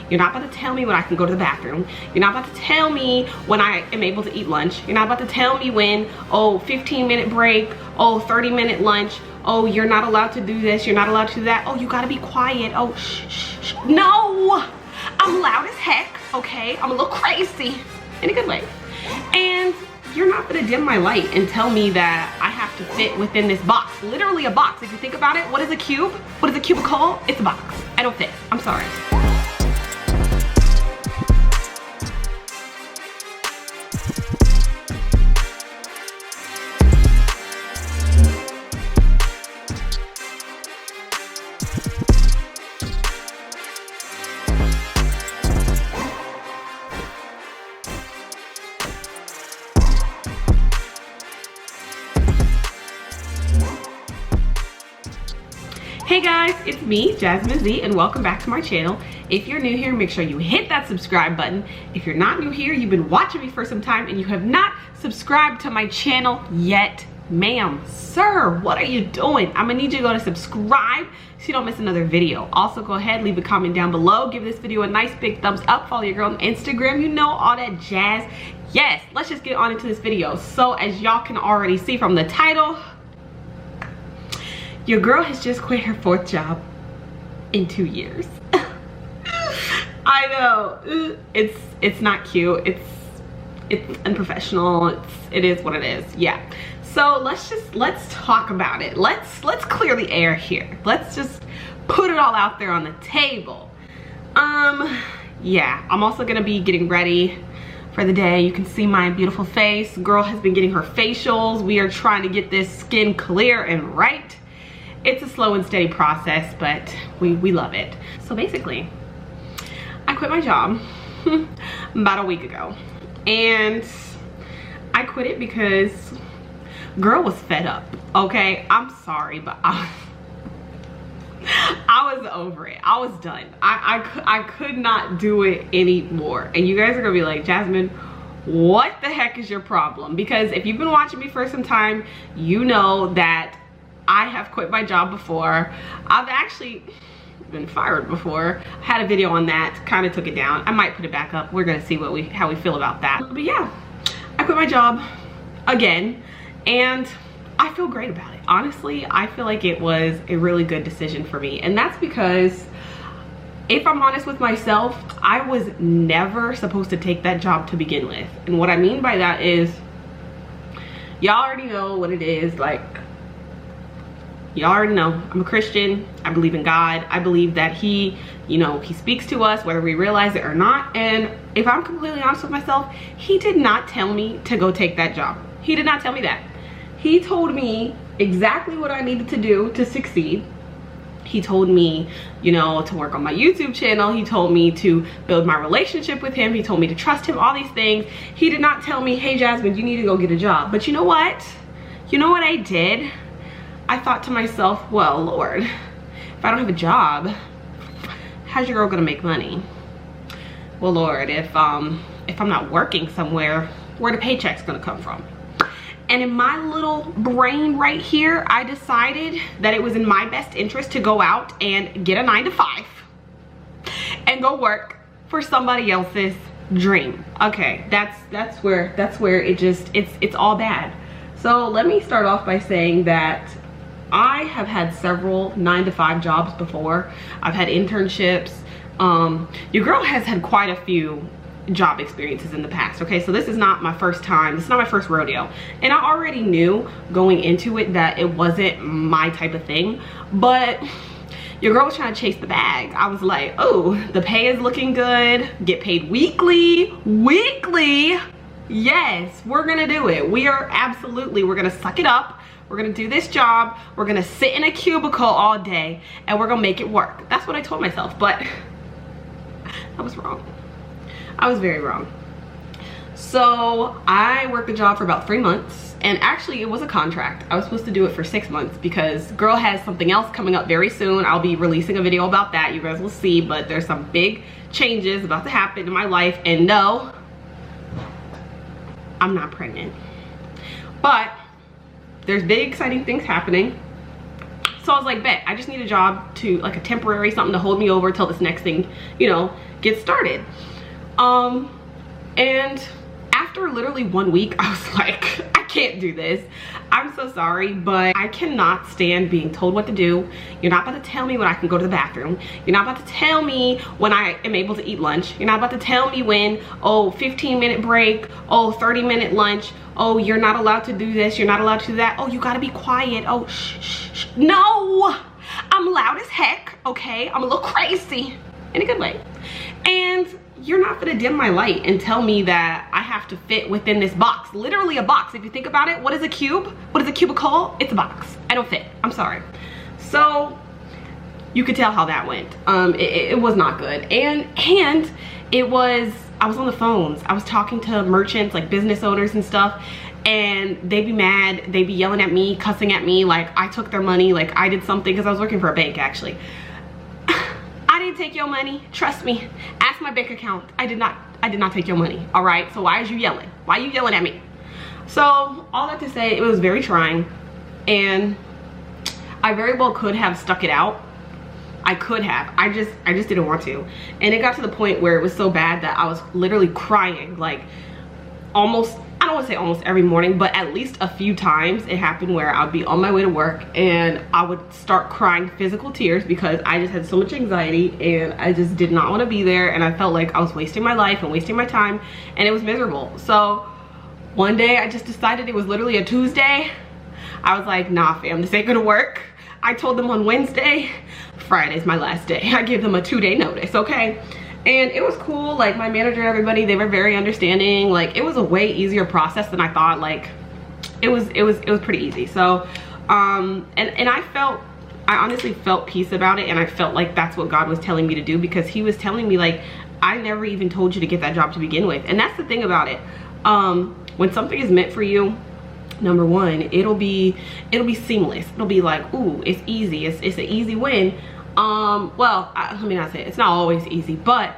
You're not about to tell me when I can go to the bathroom. You're not about to tell me when I am able to eat lunch. You're not about to tell me when, oh, 15-minute break, oh, 30-minute lunch. Oh, you're not allowed to do this. You're not allowed to do that. Oh, you gotta be quiet. Oh, shh, shh, shh. No, I'm loud as heck, okay? I'm a little crazy in a good way. And you're not gonna dim my light and tell me that I have to fit within this box. Literally a box. If you think about it, what is a cube? What is a cubicle? It's a box. I don't fit. I'm sorry. Hey guys, it's me, Jasmine Z, and welcome back to my channel. If you're new here, make sure you hit that subscribe button. If you're not new here, you've been watching me for some time and you have not subscribed to my channel yet, ma'am, sir, what are you doing? I'm gonna need you to go to subscribe so you don't miss another video. Also, go ahead, leave a comment down below, give this video a nice big thumbs up, follow your girl on Instagram, you know, all that jazz. Yes, let's just get on into this video. So as y'all can already see from the title, your girl has just quit her 4th job in 2 years. I know, it's not cute, it's unprofessional, it is what it is, yeah. So let's talk about it. Let's clear the air here. Let's just put it all out there on the table. Yeah, I'm also gonna be getting ready for the day. You can see my beautiful face. Girl has been getting her facials. We are trying to get this skin clear and right. It's a slow and steady process, but we love it. So basically, I quit my job about a week ago. And I quit it because girl was fed up, okay? I'm sorry, but I was over it. I was done. I could not do it anymore. And you guys are gonna be like, Jasmine, what the heck is your problem? Because if you've been watching me for some time, you know that I have quit my job before. I've actually been fired before. I had a video on that, kind of took it down. I might put it back up. We're gonna see how we feel about that. But yeah, I quit my job again and I feel great about it. Honestly, I feel like it was a really good decision for me. And that's because, if I'm honest with myself, I was never supposed to take that job to begin with. And what I mean by that is, y'all already know what it is. Like, y'all already know, I'm a Christian. I believe in God. I believe that he, you know, he speaks to us whether we realize it or not. And if I'm completely honest with myself, he did not tell me to go take that job. He did not tell me that. He told me exactly what I needed to do to succeed. He told me, you know, to work on my YouTube channel. He told me to build my relationship with him. He told me to trust him, all these things. He did not tell me, hey Jasmine, you need to go get a job. But you know what? You know what I did? I thought to myself, well, Lord, if I don't have a job, how's your girl gonna make money? Well, Lord, if I'm not working somewhere, where the paycheck's gonna come from? And in my little brain right here, I decided that it was in my best interest to go out and get a 9-to-5 and go work for somebody else's dream. Okay, that's where it's all bad. So let me start off by saying that I have had several 9-to-5 jobs before. I've had internships. Your girl has had quite a few job experiences in the past, okay? So this is not my first time. This is not my first rodeo. And I already knew going into it that it wasn't my type of thing. But your girl was trying to chase the bag. I was like, oh, the pay is looking good. Get paid weekly. Weekly. Yes, we're gonna do it. We're gonna suck it up. We're gonna do this job. We're gonna sit in a cubicle all day and we're gonna make it work. That's what I told myself, but I was wrong. I was very wrong. So I worked the job for about 3 months, and actually it was a contract. I was supposed to do it for 6 months because girl has something else coming up very soon. I'll be releasing a video about that. You guys will see, but there's some big changes about to happen in my life, and no, I'm not pregnant. But there's big exciting things happening. So I was like, bet, I just need a job to, like a temporary something to hold me over till this next thing, you know, gets started. And after literally 1 week, I was like, I can't do this. I'm so sorry, but I cannot stand being told what to do. You're not about to tell me when I can go to the bathroom. You're not about to tell me when I am able to eat lunch. You're not about to tell me when, oh, 15-minute break, oh, 30-minute lunch, oh, you're not allowed to do this, you're not allowed to do that, oh, you gotta be quiet, oh, shh, shh, shh. No, I'm loud as heck, okay? I'm a little crazy, in a good way. And you're not gonna dim my light and tell me that I have to fit within this box. Literally a box. If you think about it, what is a cube? What is a cubicle? It's a box. I don't fit. I'm sorry. So you could tell how that went. It was not good. And it was, I was on the phones. I was talking to merchants, like business owners and stuff, and they'd be mad. They'd be yelling at me, cussing at me, like I took their money, like I did something, because I was working for a bank actually. I didn't take your money, trust me. Ask my bank account. I did not take your money, all right? So why is you yelling? Why are you yelling at me? So all that to say, it was very trying, and I very well could have stuck it out. I could have. I just didn't want to. And it got to the point where it was so bad that I was literally crying, like almost, I don't want to say almost every morning, but at least a few times it happened where I'd be on my way to work and I would start crying physical tears because I just had so much anxiety and I just did not want to be there, and I felt like I was wasting my life and wasting my time, and it was miserable. So one day I just decided, it was literally a Tuesday, I was like, nah fam, this ain't gonna work. I told them on Wednesday, Friday's my last day. I gave them a 2-day notice, okay? And it was cool, like my manager, everybody, they were very understanding. Like it was a way easier process than I thought. Like it was pretty easy. So and I honestly felt peace about it, and I felt like that's what God was telling me to do, because he was telling me like, I never even told you to get that job to begin with. And that's the thing about it. When something is meant for you, number one, it'll be seamless. It'll be like, ooh, it's easy, it's an easy win. Well, let me not say it. It's not always easy, but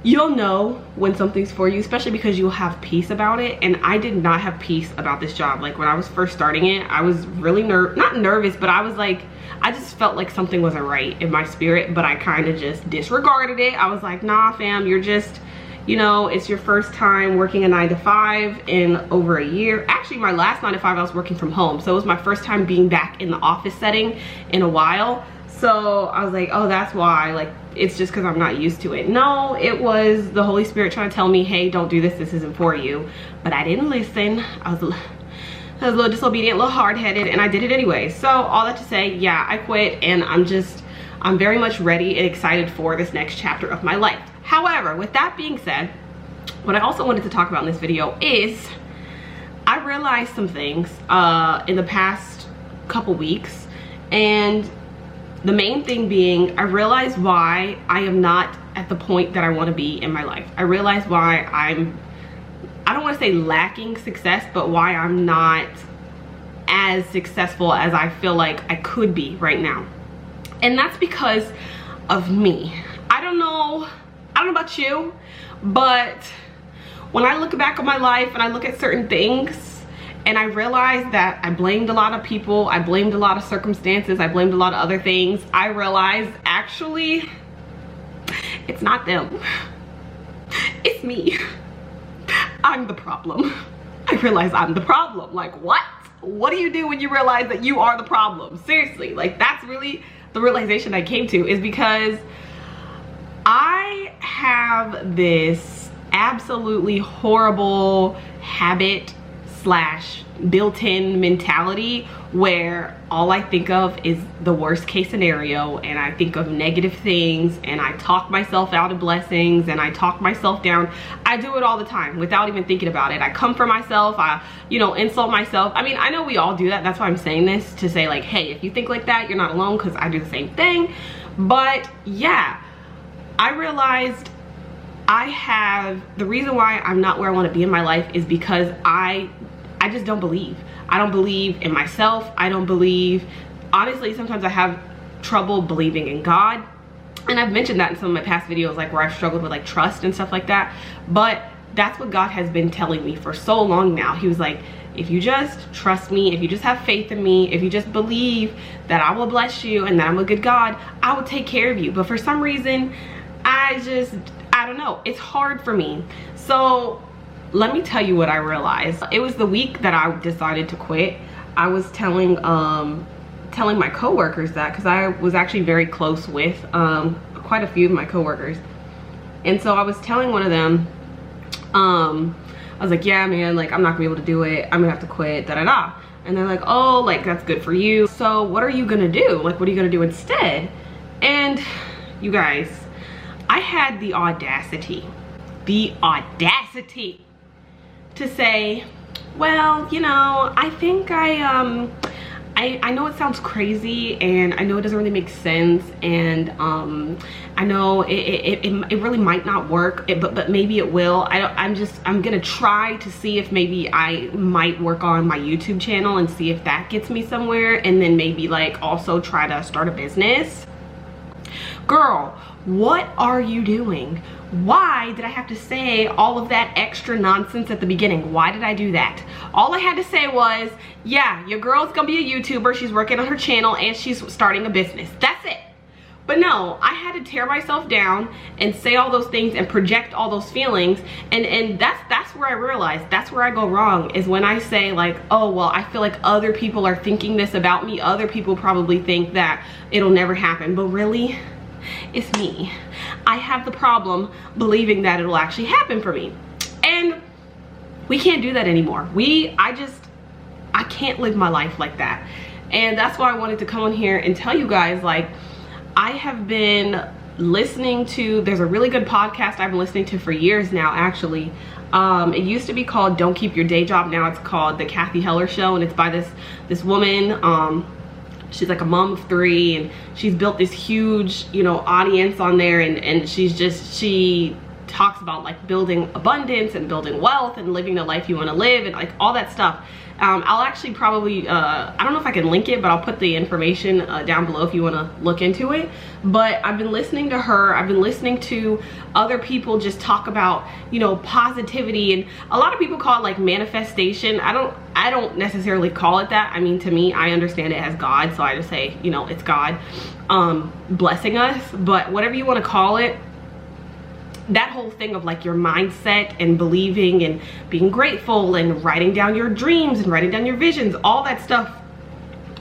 you'll know when something's for you, especially because you'll have peace about it. And I did not have peace about this job. Like when I was first starting it, I was really not nervous, but I was like, I just felt like something wasn't right in my spirit, but I kind of just disregarded it. I was like, nah fam, you're just, you know, it's your first time working a 9-to-5 in over a year. Actually, my last 9-to-5 I was working from home, so it was my first time being back in the office setting in a while. So I was like, oh, that's why, like, it's just because I'm not used to it. No, it was the Holy Spirit trying to tell me, hey, don't do this, this isn't for you. But I didn't listen. I was a little disobedient, a little hard-headed, and I did it anyway. So all that to say, yeah, I quit, and I'm very much ready and excited for this next chapter of my life. However, with that being said, what I also wanted to talk about in this video is I realized some things in the past couple weeks, and the main thing being, I realized why I am not at the point that I want to be in my life. I realized why I don't want to say lacking success, but why I'm not as successful as I feel like I could be right now. And that's because of me. I don't know about you, but when I look back on my life and I look at certain things, and I realized that I blamed a lot of people, I blamed a lot of circumstances, I blamed a lot of other things, I realized actually it's not them, it's me. I'm the problem. I realize I'm the problem. Like, what do you do when you realize that you are the problem? Seriously, like that's really the realization I came to, is because I have this absolutely horrible habit / built-in mentality where all I think of is the worst case scenario, and I think of negative things, and I talk myself out of blessings, and I talk myself down. I do it all the time without even thinking about it. I come for myself, I, you know, insult myself. I mean, I know we all do that. That's why I'm saying this, to say like, hey, if you think like that, you're not alone, because I do the same thing. But yeah, I realized the reason why I'm not where I want to be in my life is because I just don't believe. I don't believe in myself. I don't believe, honestly, sometimes I have trouble believing in God. And I've mentioned that in some of my past videos, like where I've struggled with like trust and stuff like that. But that's what God has been telling me for so long now. He was like, if you just trust me, if you just have faith in me, if you just believe that I will bless you and that I'm a good God, I will take care of you. But for some reason, I don't know, it's hard for me. So let me tell you what I realized. It was the week that I decided to quit. I was telling my coworkers that, because I was actually very close with quite a few of my coworkers. And so I was telling one of them, I was like, yeah, man, like, I'm not gonna be able to do it. I'm gonna have to quit, da-da-da. And they're like, oh, like, that's good for you. So what are you gonna do? Like, what are you gonna do instead? And you guys, I had the audacity to say, well, you know, I think I know it sounds crazy, and I know it doesn't really make sense, and I know it really might not work, but maybe it will. I'm gonna try to see if maybe I might work on my YouTube channel and see if that gets me somewhere, and then maybe like also try to start a business. Girl, what are you doing? Why did I have to say all of that extra nonsense at the beginning? Why did I do that? All I had to say was, yeah, your girl's gonna be a YouTuber, she's working on her channel, and she's starting a business. That's it. But no, I had to tear myself down and say all those things and project all those feelings, and that's where I realized, that's where I go wrong, is when I say like, oh, well, I feel like other people are thinking this about me. Other people probably think that it'll never happen, but really, it's me. I have the problem believing that it'll actually happen for me. And we can't do that anymore. I can't live my life like that. And that's why I wanted to come on here and tell you guys, like, I have been listening to, there's a really good podcast I've been listening to for years now, actually. It used to be called Don't Keep Your Day Job. Now it's called The Kathy Heller Show, and it's by this woman. She's like a mom of 3, and she's built this huge, you know, audience on there, and she talks about like building abundance and building wealth and living the life you want to live, and like all that stuff. I'll actually probably, I don't know if I can link it, but I'll put the information down below if you want to look into it. But I've been listening to her. I've been listening to other people just talk about, you know, positivity, and a lot of people call it like manifestation. I don't necessarily call it that. I mean, to me, I understand it as God, so I just say, you know, it's God blessing us. But whatever you want to call it, that whole thing of like your mindset and believing and being grateful and writing down your dreams and writing down your visions, all that stuff,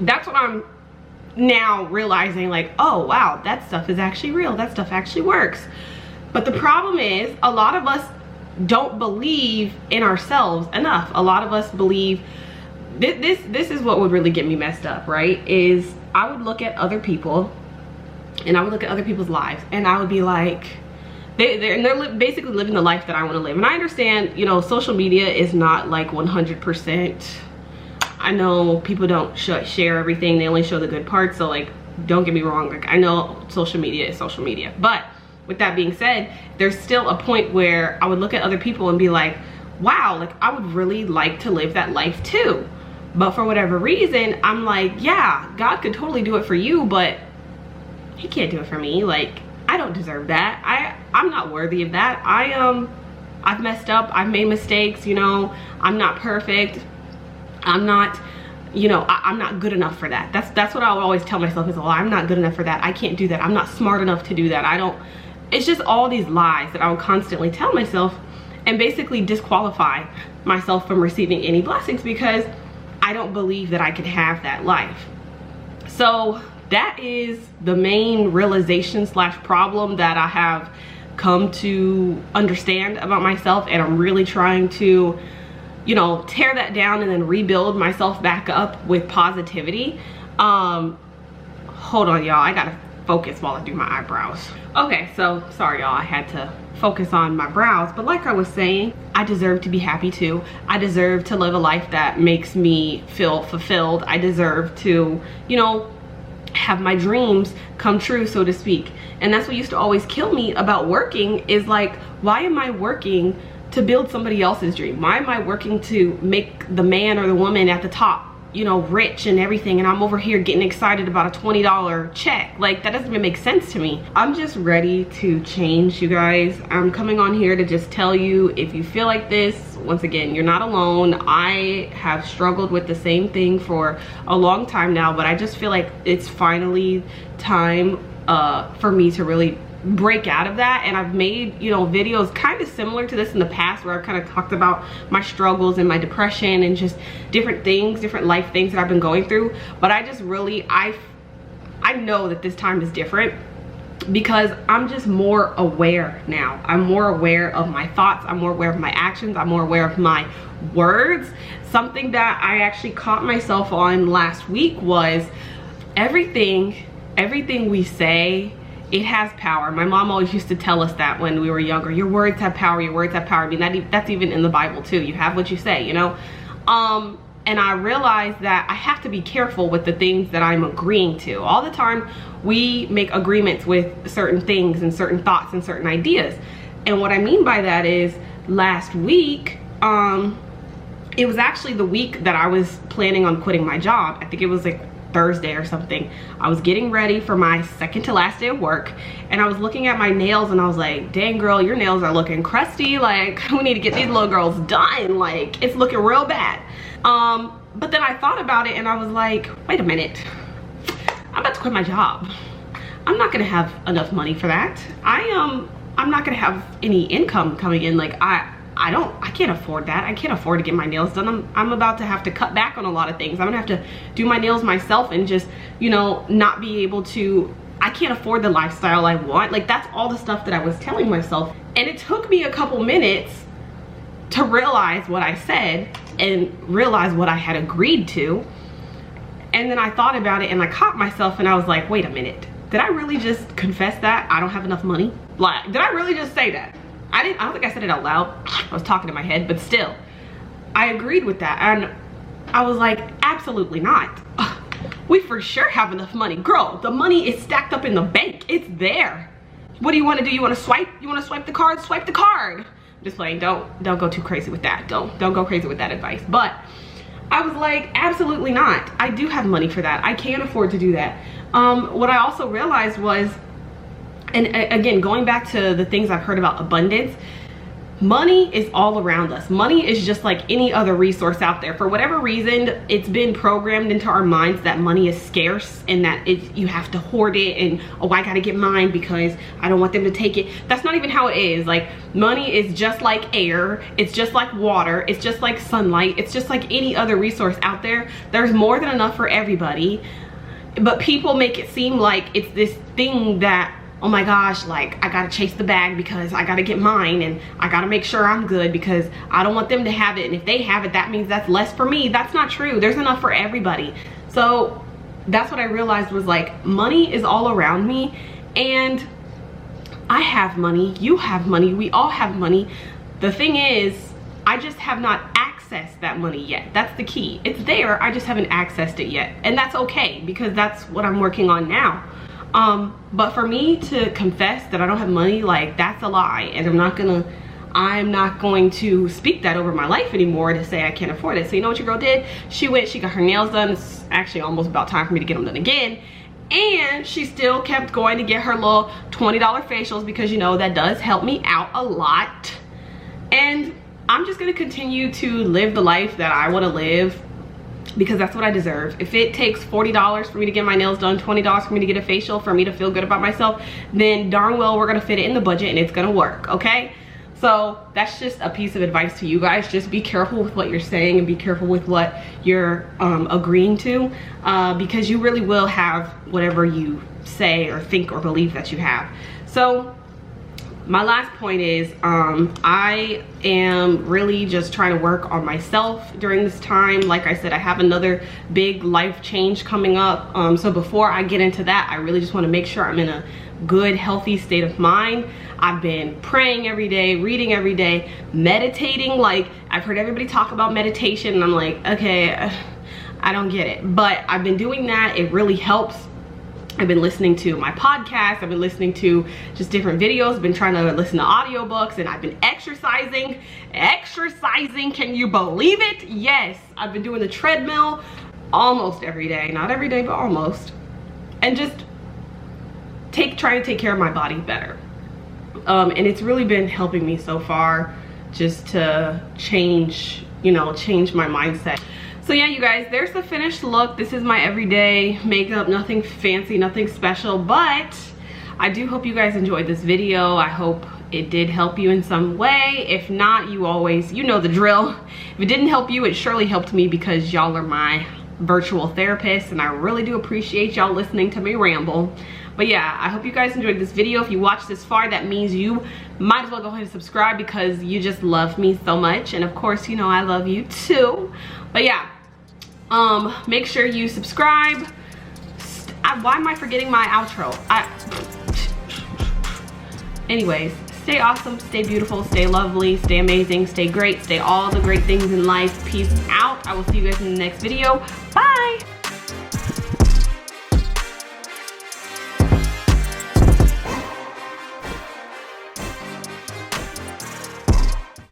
that's what I'm now realizing, like, oh wow, that stuff is actually real, that stuff actually works. But the problem is, a lot of us don't believe in ourselves enough. A lot of us believe, this is what would really get me messed up, right, is I would look at other people, and I would look at other people's lives, and I would be like, they're basically living the life that I want to live. And I understand, you know, social media is not like 100%. I know people don't share everything. They only show the good parts. So like, don't get me wrong. Like, I know social media is social media. But with that being said, there's still a point where I would look at other people and be like, wow, like I would really like to live that life too. But for whatever reason, I'm like, yeah, God could totally do it for you, but he can't do it for me. Like, I don't deserve that. I'm not worthy of that. I've messed up. I've made mistakes, you know. I'm not perfect. I'm not, you know, I'm not good enough for that. That's what I would always tell myself, is, well, I'm not good enough for that. I can't do that. I'm not smart enough to do that. It's just all these lies that I would constantly tell myself, and basically disqualify myself from receiving any blessings, because I don't believe that I could have that life. So that is the main realization / problem that I have come to understand about myself, and I'm really trying to, you know, tear that down and then rebuild myself back up with positivity. Hold on, y'all, I gotta focus while I do my eyebrows. Okay, so sorry y'all, I had to focus on my brows, but like I was saying, I deserve to be happy too. I deserve to live a life that makes me feel fulfilled. I deserve to, you know, have my dreams come true, so to speak. And that's what used to always kill me about working, is like, why am I working to build somebody else's dream? Why am I working to make the man or the woman at the top you know, rich and everything, and I'm over here getting excited about a $20 check. Like, that doesn't even make sense to me. I'm just ready to change, you guys. I'm coming on here to just tell you, if you feel like this, once again, you're not alone. I have struggled with the same thing for a long time now, but I just feel like it's finally time for me to really break out of that. And I've made, you know, videos kind of similar to this in the past, where I've kind of talked about my struggles and my depression and just different things, different life things that I've been going through. But I just really, I know that this time is different, because I'm just more aware now. I'm more aware of my thoughts, I'm more aware of my actions, I'm more aware of my words. Something that I actually caught myself on last week was everything we say, it has power. My mom always used to tell us that when we were younger. Your words have power, your words have power. I mean, that's even in the Bible too. You have what you say, you know? And I realized that I have to be careful with the things that I'm agreeing to. All the time, we make agreements with certain things and certain thoughts and certain ideas. And what I mean by that is, last week, it was actually the week that I was planning on quitting my job. I think it was like Thursday or something. I was getting ready for my second to last day of work, and I was looking at my nails, and I was like, dang girl, your nails are looking crusty. Like, we need to get these little girls done. Like, it's looking real bad. But then I thought about it, and I was like, wait a minute, I'm about to quit my job. I'm not gonna have enough money for that. I'm not gonna have any income coming in. Like, I can't afford that. I can't afford to get my nails done. I'm about to have to cut back on a lot of things. I'm gonna have to do my nails myself and just, you know, not be able to, I can't afford the lifestyle I want. Like, that's all the stuff that I was telling myself. And it took me a couple minutes to realize what I said and realize what I had agreed to. And then I thought about it, and I caught myself, and I was like, wait a minute, did I really just confess that I don't have enough money? Like, did I really just say that? I don't think I said it out loud. I was talking in my head, but still, I agreed with that. And I was like, absolutely not. We for sure have enough money. Girl, the money is stacked up in the bank. It's there. What do you want to do? You want to swipe? You want to swipe the card? Swipe the card. Just playing. Don't go too crazy with that. Don't go crazy with that advice. But I was like, absolutely not. I do have money for that. I can afford to do that. What I also realized was, and again, going back to the things I've heard about abundance, money is all around us. Money is just like any other resource out there. For whatever reason, it's been programmed into our minds that money is scarce, and that you have to hoard it, and, oh, I gotta get mine because I don't want them to take it. That's not even how it is. Like, money is just like air, it's just like water, it's just like sunlight, it's just like any other resource out there. There's more than enough for everybody, but people make it seem like it's this thing that, oh my gosh, like, I gotta chase the bag because I gotta get mine, and I gotta make sure I'm good because I don't want them to have it, and if they have it, that means that's less for me. That's not true. There's enough for everybody. So that's what I realized, was like, money is all around me, and I have money, you have money, we all have money. The thing is, I just have not accessed that money yet. That's the key. It's there, I just haven't accessed it yet, and that's okay, because that's what I'm working on now. But for me to confess that I don't have money, like, that's a lie, and I'm not going to speak that over my life anymore to say I can't afford it. So you know what your girl did? She got her nails done. It's actually almost about time for me to get them done again, and she still kept going to get her little $20 facials, because, you know, that does help me out a lot. And I'm just gonna continue to live the life that I want to live, because that's what I deserve. If it takes $40 for me to get my nails done, $20 for me to get a facial, for me to feel good about myself, then darn well we're gonna fit it in the budget, and it's gonna work, okay? So that's just a piece of advice to you guys. Just be careful with what you're saying, and be careful with what you're agreeing to, because you really will have whatever you say or think or believe that you have. So my last point is, I am really just trying to work on myself during this time. Like I said, I have another big life change coming up. So before I get into that, I really just want to make sure I'm in a good, healthy state of mind. I've been praying every day, reading every day, meditating. Like, I've heard everybody talk about meditation, and I'm like, okay, I don't get it. But I've been doing that. It really helps. I've been listening to my podcast, I've been listening to just different videos, I've been trying to listen to audiobooks, and I've been exercising, can you believe it? Yes, I've been doing the treadmill. almost every day, not every day, but almost, and just try to take care of my body better. And it's really been helping me so far, just to change, you know, change my mindset. So yeah, you guys, there's the finished look. This is my everyday makeup, nothing fancy, nothing special, but I do hope you guys enjoyed this video. I hope it did help you in some way. If not, you know the drill. If it didn't help you, it surely helped me, because y'all are my virtual therapists, and I really do appreciate y'all listening to me ramble. But yeah, I hope you guys enjoyed this video. If you watched this far, that means you might as well go ahead and subscribe, because you just love me so much. And of course, you know I love you too. But yeah, make sure you subscribe. Why am I forgetting my outro? Anyways, stay awesome, stay beautiful, stay lovely, stay amazing, stay great, stay all the great things in life. Peace out. I will see you guys in the next video. Bye.